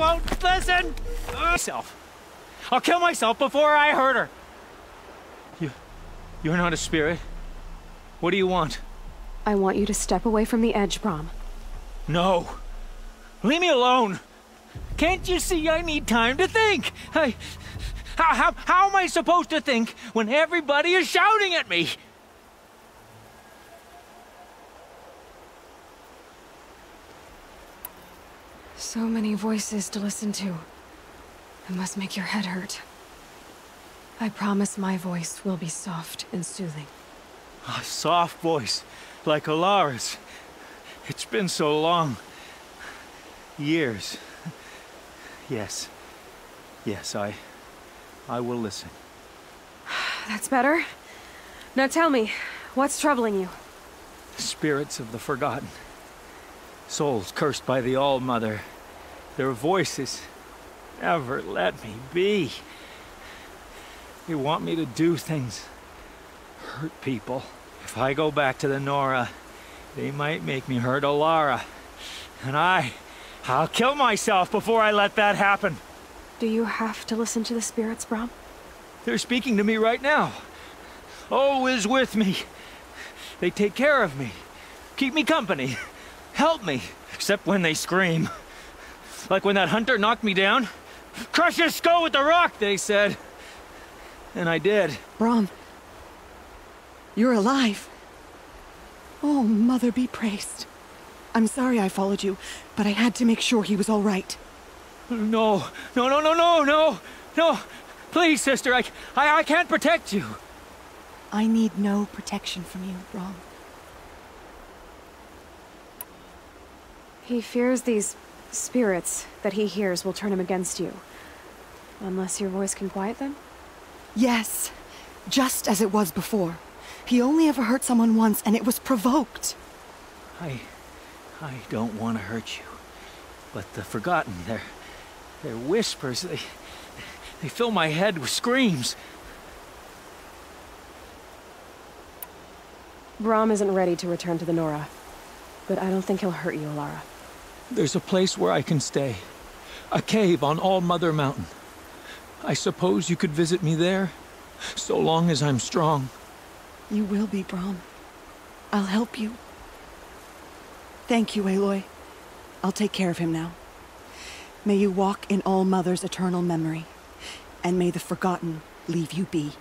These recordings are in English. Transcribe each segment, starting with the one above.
won't listen! Myself. I'll kill myself before I hurt her. You're not a spirit. What do you want? I want you to step away from the edge, Brahm. No. Leave me alone. Can't you see I need time to think? How am I supposed to think when everybody is shouting at me? So many voices to listen to. It must make your head hurt. I promise my voice will be soft and soothing. A soft voice, like Alara's. It's been so long. Years. Yes. Yes, I will listen. That's better. Now tell me, what's troubling you? Spirits of the forgotten. Souls cursed by the All-Mother. Their voices never let me be. They want me to do things, hurt people. If I go back to the Nora, they might make me hurt Alara. And I'll kill myself before I let that happen. Do you have to listen to the spirits, Brahm? They're speaking to me right now. O is with me. They take care of me, keep me company, help me, except when they scream. Like when that hunter knocked me down. Crush his skull with the rock, they said. And I did. Brahm, you're alive. Oh, Mother be praised. I'm sorry I followed you, but I had to make sure he was all right. No. Please, sister, I can't protect you. I need no protection from you, Brahm. He fears these spirits that he hears will turn him against you. Unless your voice can quiet them? Yes, just as it was before. He only ever hurt someone once, and it was provoked. I don't want to hurt you. But the Forgotten, their whispers, they fill my head with screams. Brahm isn't ready to return to the Nora, but I don't think he'll hurt you, Alara. There's a place where I can stay. A cave on All-Mother Mountain. I suppose you could visit me there, so long as I'm strong. You will be, Brahm. I'll help you. Thank you, Aloy. I'll take care of him now. May you walk in All-Mother's eternal memory, and may the Forgotten leave you be.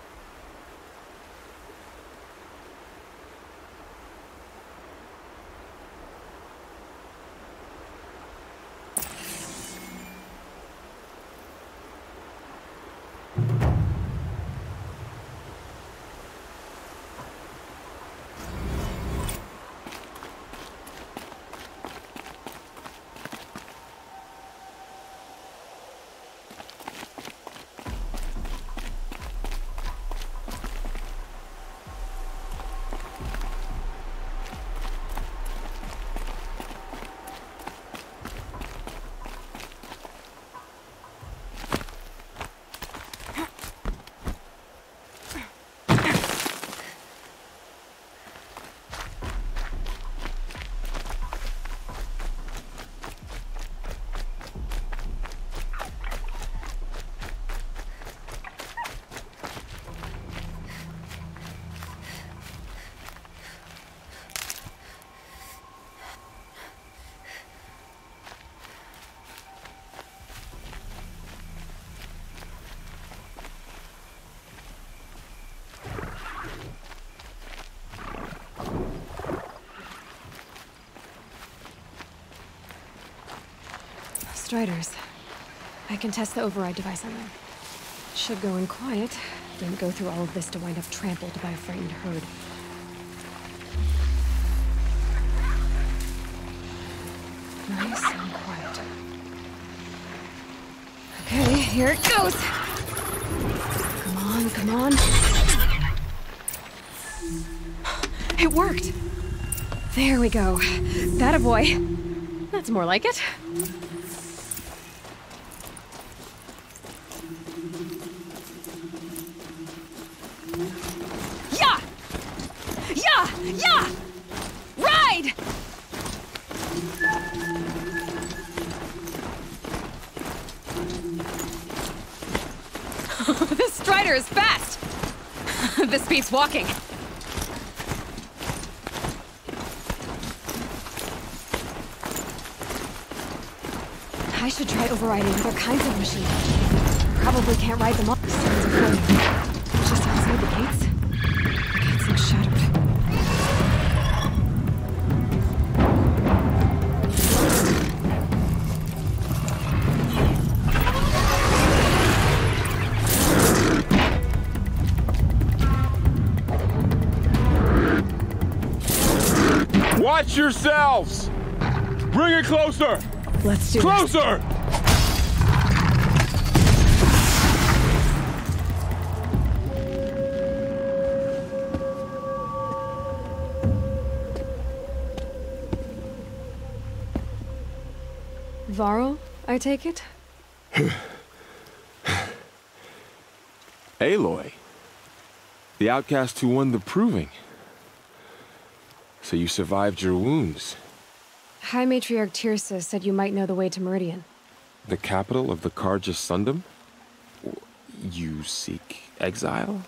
Striders. I can test the override device on them. Should go in quiet. Didn't go through all of this to wind up trampled by a frightened herd. Nice and quiet. Okay, here it goes! Come on, come on. It worked! There we go. That a boy. That's more like it. Yeah! Ride! here is fast! This beats walking. I should try overriding other kinds of machines. Probably can't ride them all. Sounds of floating. Just outside the gates. The gates look shattered. Watch yourselves! Bring it closer! Let's do Closer! This. Varl, I take it? Aloy. The outcast who won the proving. So you survived your wounds. High Matriarch Tirsa said you might know the way to Meridian. The capital of the Carja Sundom? You seek exile?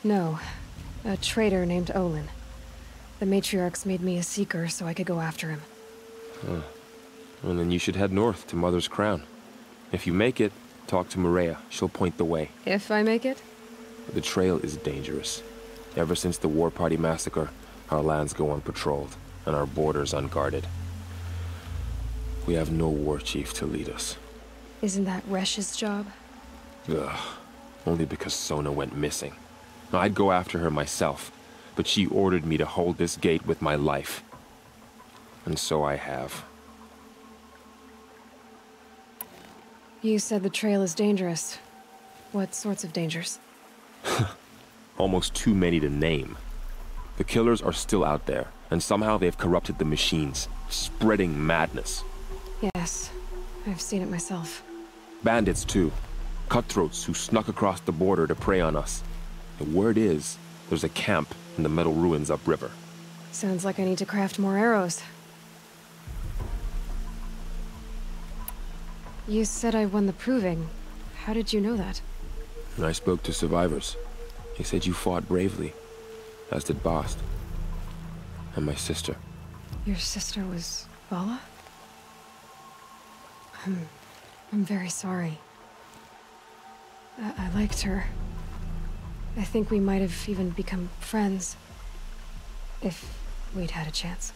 No. A traitor named Olin. The Matriarchs made me a seeker so I could go after him. Huh. Well, then you should head north to Mother's Crown. If you make it, talk to Maria. She'll point the way. If I make it? The trail is dangerous. Ever since the War Party massacre, our lands go unpatrolled, and our borders unguarded. We have no war chief to lead us. Isn't that Resh's job? Ugh. Only because Sona went missing. I'd go after her myself, but she ordered me to hold this gate with my life. And so I have. You said the trail is dangerous. What sorts of dangers? Almost too many to name. The killers are still out there, and somehow they've corrupted the machines, spreading madness. Yes, I've seen it myself. Bandits, too. Cutthroats who snuck across the border to prey on us. The word is, there's a camp in the metal ruins upriver. Sounds like I need to craft more arrows. You said I won the proving. How did you know that? I spoke to survivors. They said you fought bravely, as did Bast. And my sister. Your sister was Vala? I'm very sorry. I liked her. I think we might have even become friends. If we'd had a chance.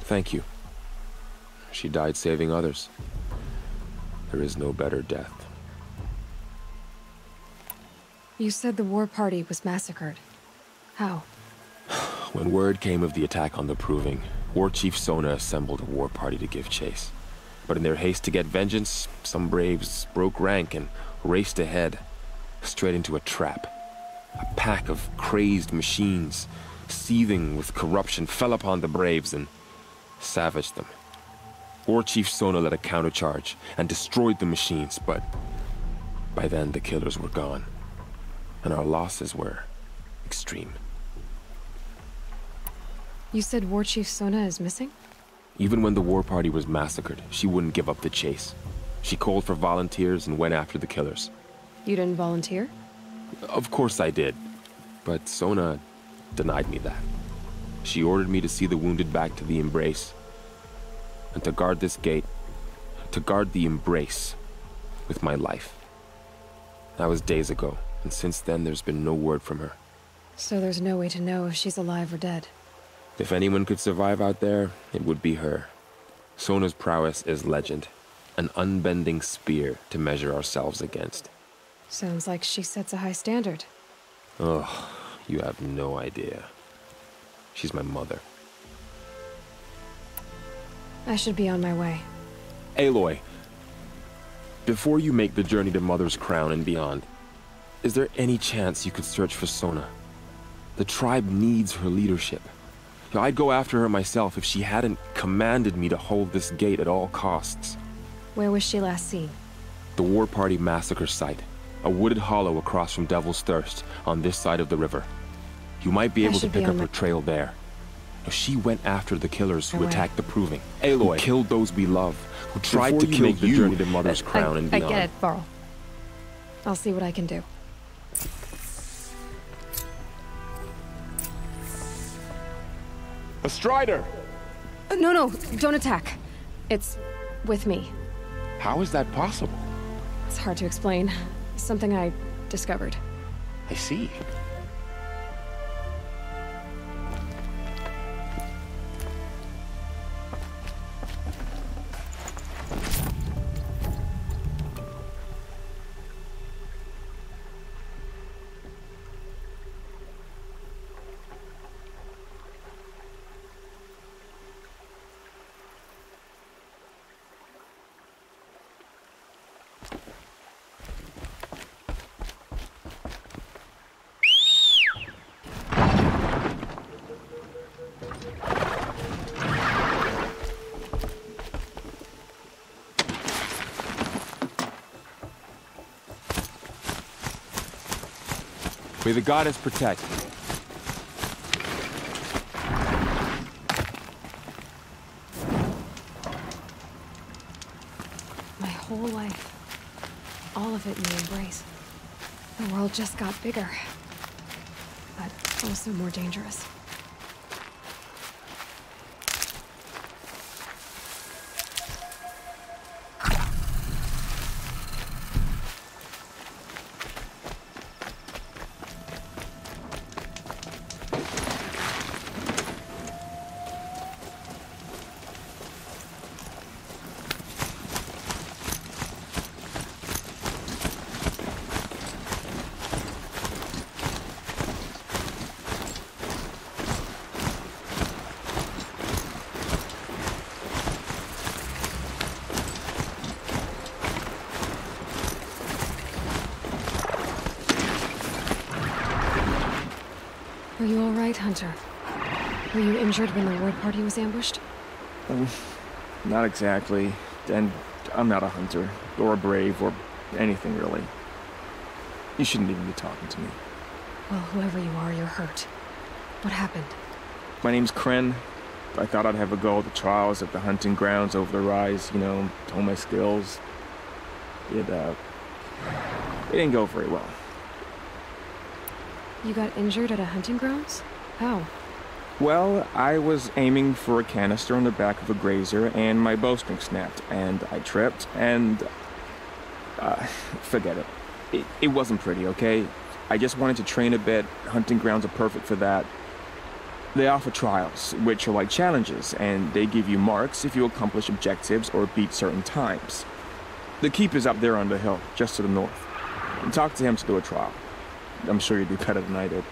Thank you. She died saving others. There is no better death. You said the war party was massacred. How? When word came of the attack on the Proving, War Chief Sona assembled a war party to give chase. But in their haste to get vengeance, some braves broke rank and raced ahead, straight into a trap. A pack of crazed machines, seething with corruption, fell upon the braves and savaged them. War Chief Sona led a countercharge and destroyed the machines, but by then the killers were gone, and our losses were extreme. You said War Chief Sona is missing? Even when the war party was massacred, she wouldn't give up the chase. She called for volunteers and went after the killers. You didn't volunteer? Of course I did, but Sona denied me that. She ordered me to see the wounded back to the Embrace, and to guard this gate, to guard the Embrace with my life. That was days ago, and since then there's been no word from her. So there's no way to know if she's alive or dead. If anyone could survive out there, it would be her. Sona's prowess is legend, an unbending spear to measure ourselves against. Sounds like she sets a high standard. Oh, you have no idea. She's my mother. I should be on my way. Aloy, before you make the journey to Mother's Crown and beyond, is there any chance you could search for Sona? The tribe needs her leadership. I'd go after her myself if she hadn't commanded me to hold this gate at all costs. Where was she last seen? The War Party massacre site. A wooded hollow across from Devil's Thirst, on this side of the river. You might be able to pick up her trail there. She went after the killers who attacked the Proving. Aloy, who killed those we love, who tried to kill the journey to Mother's Crown and beyond. I get it, Varl. I'll see what I can do. A strider! No, don't attack. It's with me. How is that possible? It's hard to explain. Something I discovered. I see. May the goddess protect. My whole life. All of it in the embrace. The world just got bigger. But also more dangerous. Are you all right, Hunter? Were you injured when the war party was ambushed? Not exactly. And I'm not a hunter, or a brave, or anything really. You shouldn't even be talking to me. Well, whoever you are, you're hurt. What happened? My name's Kren. I thought I'd have a go at the trials at the hunting grounds over the rise, you know, hone my skills. It didn't go very well. You got injured at a hunting grounds? How? Well, I was aiming for a canister on the back of a grazer, and my bowstring snapped, and I tripped, and... forget it. It wasn't pretty, okay? I just wanted to train a bit. Hunting grounds are perfect for that. They offer trials, which are like challenges, and they give you marks if you accomplish objectives or beat certain times. The keeper's up there on the hill, just to the north. And talk to him to do a trial. I'm sure you'd do better than I did.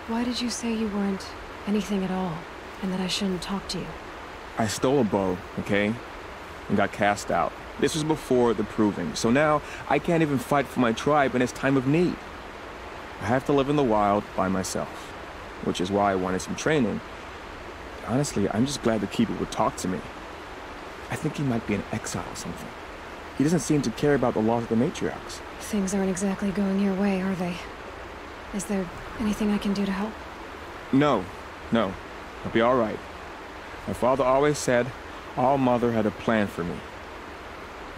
Why did you say you weren't anything at all, and that I shouldn't talk to you? I stole a bow, okay? And got cast out. This was before the proving, so now I can't even fight for my tribe in its time of need. I have to live in the wild by myself, which is why I wanted some training. Honestly, I'm just glad the keeper would talk to me. I think he might be in exile or something. He doesn't seem to care about the laws of the matriarchs. Things aren't exactly going your way, are they? Is there anything I can do to help? No. I'll be all right. My father always said All Mother had a plan for me.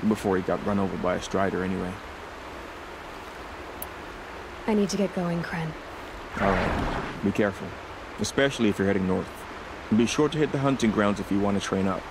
Before he got run over by a strider, anyway. I need to get going, Kren. All right. Be careful. Especially if you're heading north. And be sure to hit the hunting grounds if you want to train up.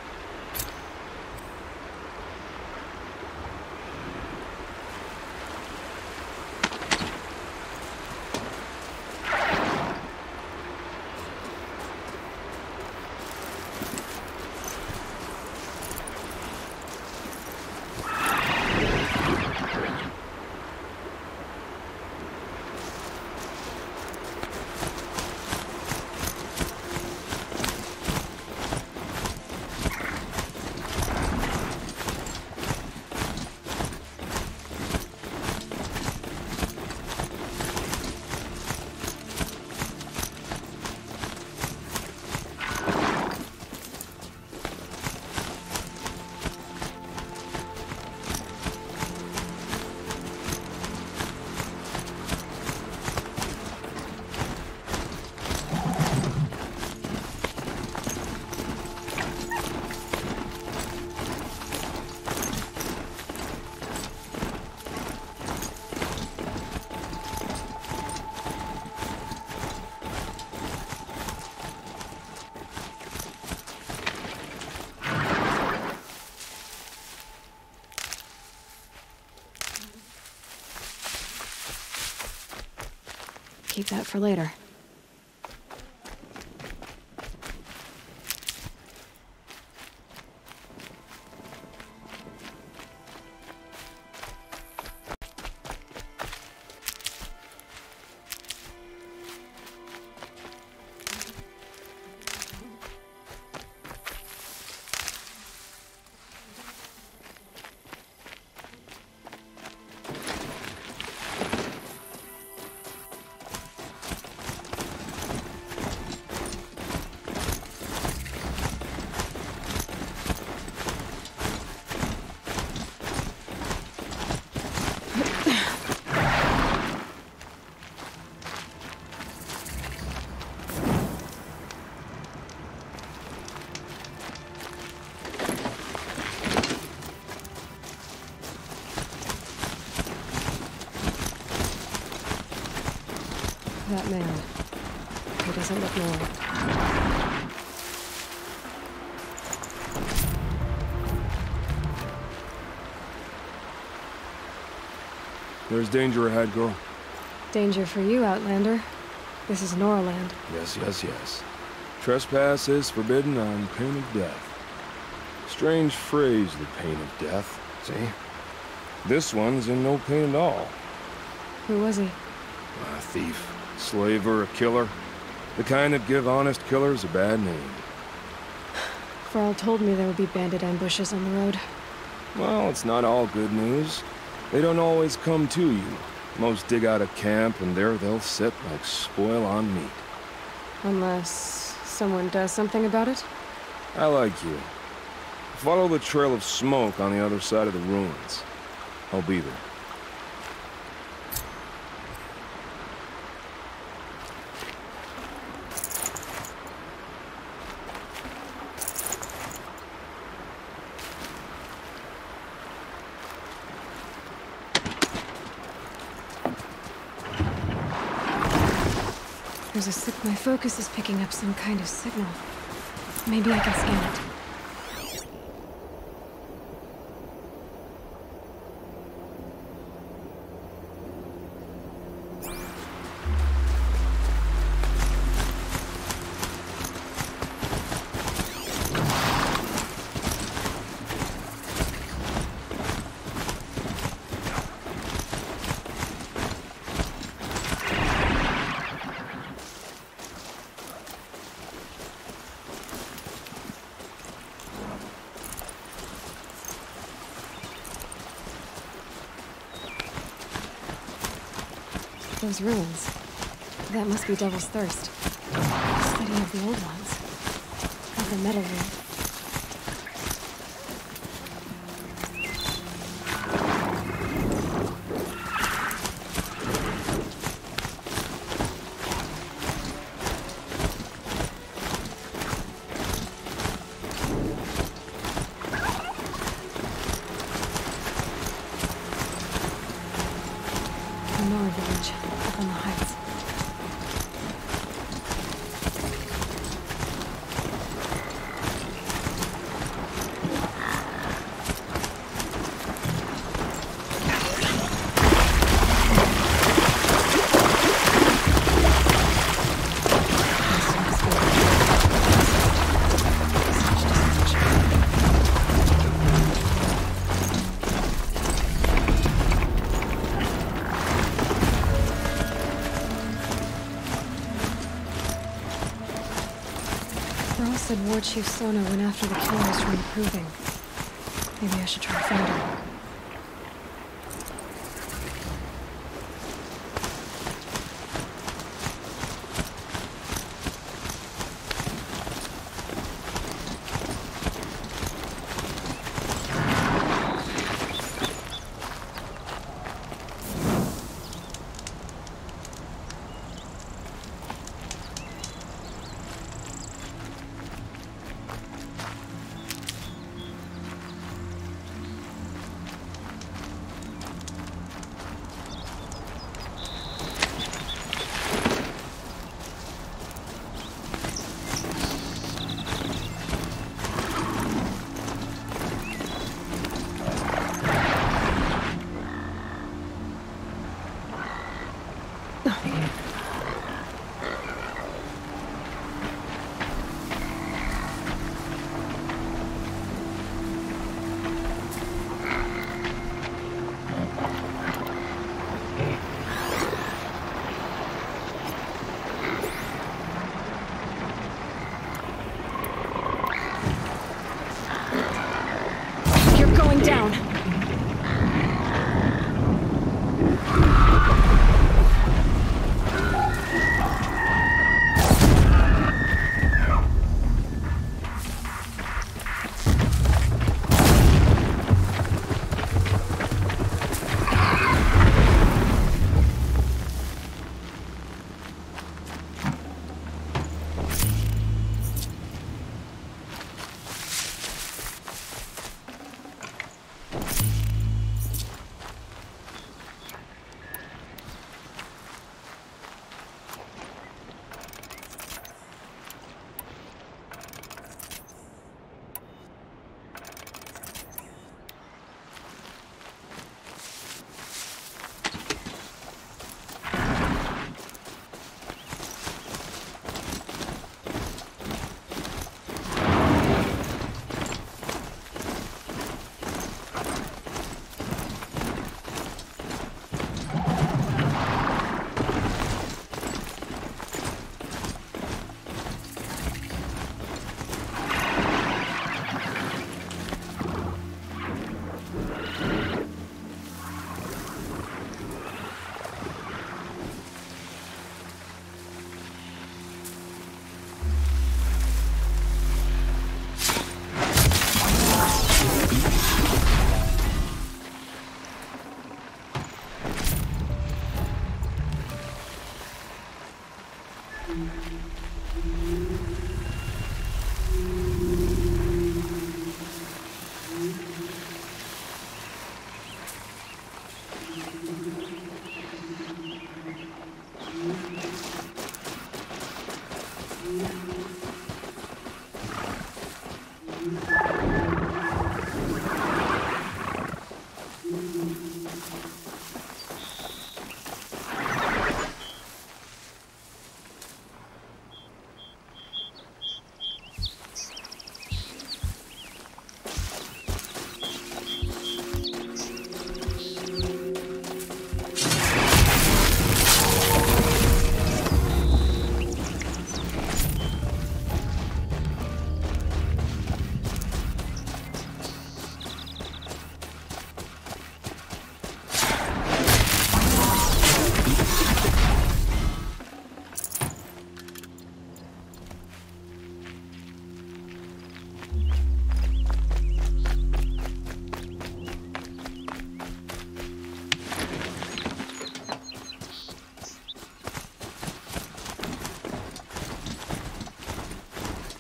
Keep that for later. That man. He doesn't look normal. There's danger ahead, girl. Danger for you, Outlander. This is Norland. Yes. Trespass is forbidden on pain of death. Strange phrase, the pain of death. See? This one's in no pain at all. Who was he? A thief. Slaver, a killer. The kind that give honest killers a bad name. Thrall told me there would be bandit ambushes on the road. Well, it's not all good news. They don't always come to you. Most dig out a camp, and there they'll sit like spoil on meat. Unless someone does something about it? I like you. Follow the trail of smoke on the other side of the ruins. I'll be there. My focus is picking up some kind of signal. Maybe I can scan it. Those ruins. That must be Devil's Thirst. Study of the old ones. Of the metal room. War Chief Sona went after the killers from the Proving. Maybe I should try to find her.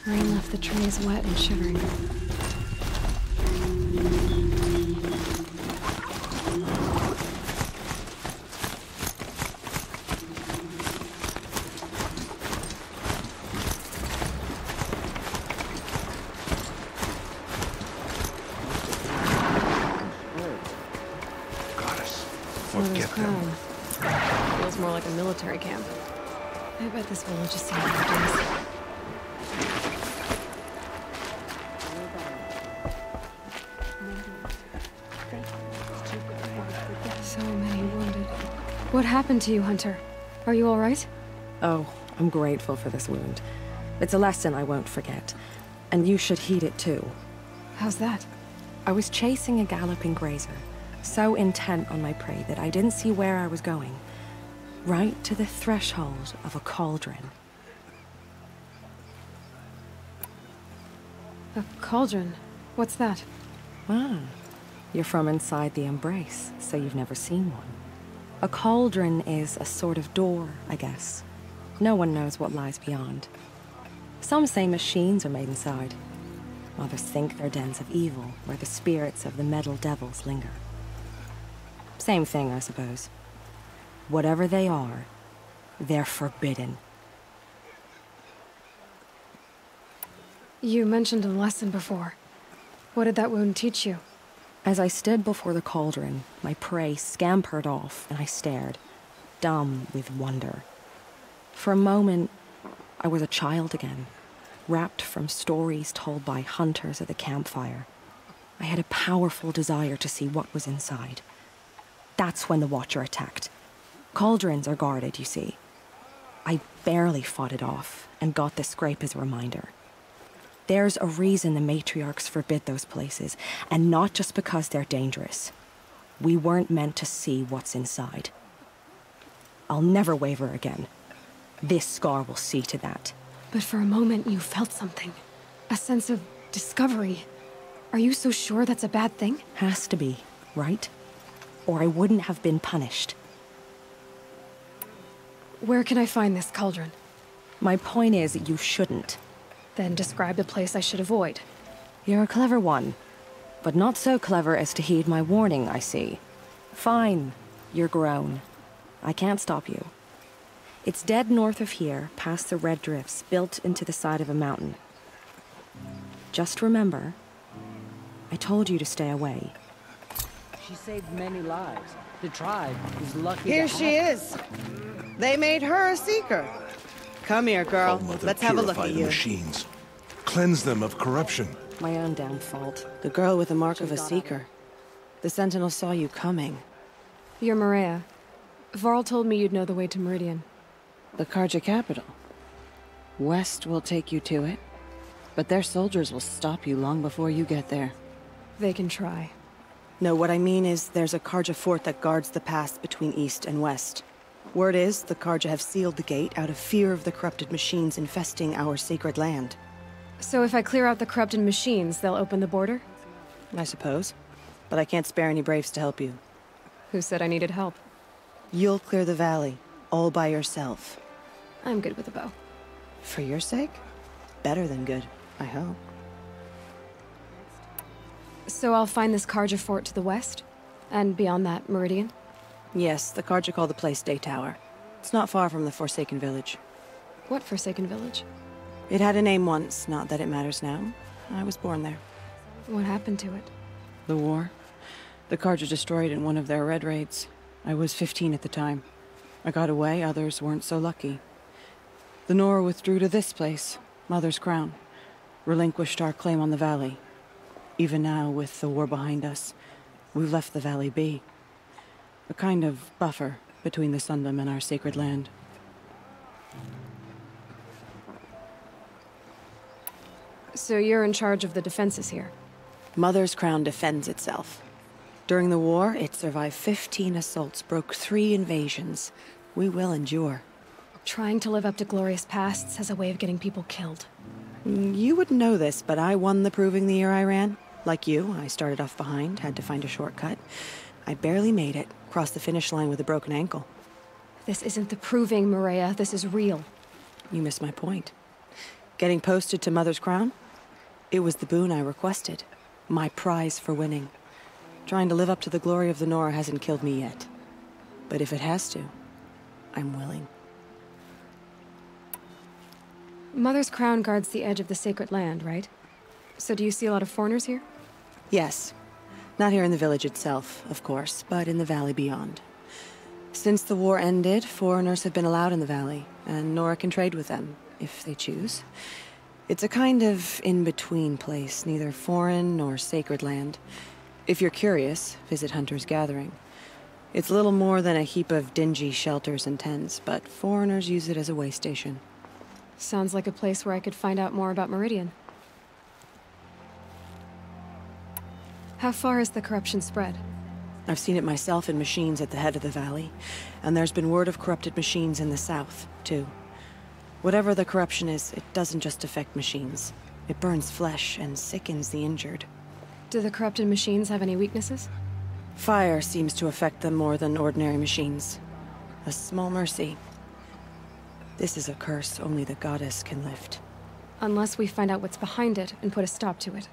Rain left the trees wet and shivering. Forget them. Feels more like a military camp. I bet this village has seen better days. So many wounded. What happened to you, Hunter? Are you all right? Oh, I'm grateful for this wound. It's a lesson I won't forget. And you should heed it too. How's that? I was chasing a galloping grazer, so intent on my prey that I didn't see where I was going. Right to the threshold of a cauldron. A cauldron? What's that? Ah, you're from inside the Embrace, so you've never seen one. A cauldron is a sort of door, I guess. No one knows what lies beyond. Some say machines are made inside. Others think they're dens of evil, where the spirits of the metal devils linger. Same thing, I suppose. Whatever they are, they're forbidden. You mentioned a lesson before. What did that wound teach you? As I stood before the cauldron, my prey scampered off, and I stared, dumb with wonder. For a moment, I was a child again, wrapped from stories told by hunters at the campfire. I had a powerful desire to see what was inside. That's when the Watcher attacked. Cauldrons are guarded, you see. I barely fought it off, and got the scrape as a reminder. There's a reason the matriarchs forbid those places, and not just because they're dangerous. We weren't meant to see what's inside. I'll never waver again. This scar will see to that. But for a moment you felt something. A sense of discovery. Are you so sure that's a bad thing? Has to be, right? Or I wouldn't have been punished. Where can I find this cauldron? My point is, you shouldn't. Then describe the place I should avoid. You're a clever one. But not so clever as to heed my warning, I see. Fine. You're grown. I can't stop you. It's dead north of here, past the red drifts, built into the side of a mountain. Just remember, I told you to stay away. She saved many lives. The tribe is lucky. Here to have she her. is. They made her a seeker. Come here, girl. All-Mother Let's have a look purify at the you. machines. Cleanse them of corruption. My own damn fault. The girl with the mark of a seeker. The Sentinel saw you coming. You're Maria. Varl told me you'd know the way to Meridian. The Carja capital. West will take you to it, but their soldiers will stop you long before you get there. They can try. No, what I mean is there's a Carja fort that guards the pass between east and west. Word is the Carja have sealed the gate out of fear of the corrupted machines infesting our sacred land. So if I clear out the corrupted machines, they'll open the border? I suppose. But I can't spare any braves to help you. Who said I needed help? You'll clear the valley, all by yourself. I'm good with a bow. For your sake? Better than good, I hope. So I'll find this Karja fort to the west? And beyond that, Meridian? Yes, the Karja call the place Day Tower. It's not far from the Forsaken Village. What Forsaken Village? It had a name once, not that it matters now. I was born there. What happened to it? The war. The Karja destroyed in one of their red raids. I was 15 at the time. I got away, others weren't so lucky. The Nora withdrew to this place, Mother's Crown. Relinquished our claim on the valley. Even now, with the war behind us, we've left the valley be. A kind of buffer between the Sundom and our sacred land. So you're in charge of the defenses here? Mother's Crown defends itself. During the war, it survived 15 assaults, broke 3 invasions. We will endure. Trying to live up to glorious pasts has a way of getting people killed. You wouldn't know this, but I won the proving the year I ran. Like you, I started off behind, had to find a shortcut. I barely made it, crossed the finish line with a broken ankle. This isn't the proving, Maria. This is real. You missed my point. Getting posted to Mother's Crown? It was the boon I requested. My prize for winning. Trying to live up to the glory of the Nora hasn't killed me yet. But if it has to, I'm willing. Mother's Crown guards the edge of the sacred land, right? So do you see a lot of foreigners here? Yes. Not here in the village itself, of course, but in the valley beyond. Since the war ended, foreigners have been allowed in the valley, and Nora can trade with them, if they choose. It's a kind of in-between place, neither foreign nor sacred land. If you're curious, visit Hunter's Gathering. It's little more than a heap of dingy shelters and tents, but foreigners use it as a way station. Sounds like a place where I could find out more about Meridian. How far has the corruption spread? I've seen it myself in machines at the head of the valley, and there's been word of corrupted machines in the south, too. Whatever the corruption is, it doesn't just affect machines. It burns flesh and sickens the injured. Do the corrupted machines have any weaknesses? Fire seems to affect them more than ordinary machines. A small mercy. This is a curse only the goddess can lift. Unless we find out what's behind it and put a stop to it.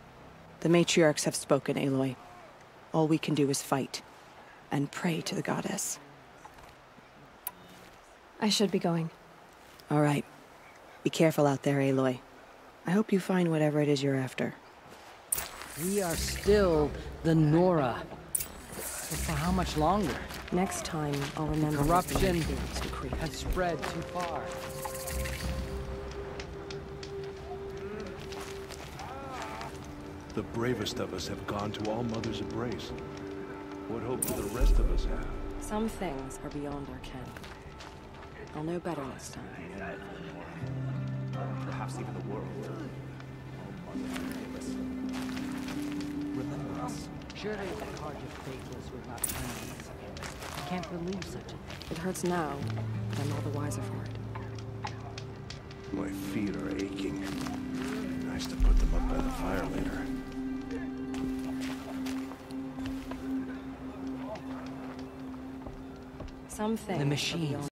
The matriarchs have spoken, Aloy. All we can do is fight. And pray to the goddess. I should be going. All right. Be careful out there, Aloy. I hope you find whatever it is you're after. We are still the Nora. But for how much longer? Next time, I'll remember. Corruption has spread too far. The bravest of us have gone to All Mother's embrace. What hope do the rest of us have? Some things are beyond our ken. I'll know better next time. Perhaps even the world. Remember us. Surely the Karja faithless would not turn on us. I can't believe such a thing. It hurts now, but I'm all the wiser for it. My feet are aching. Nice to put them up by the fire later. Some things The machines.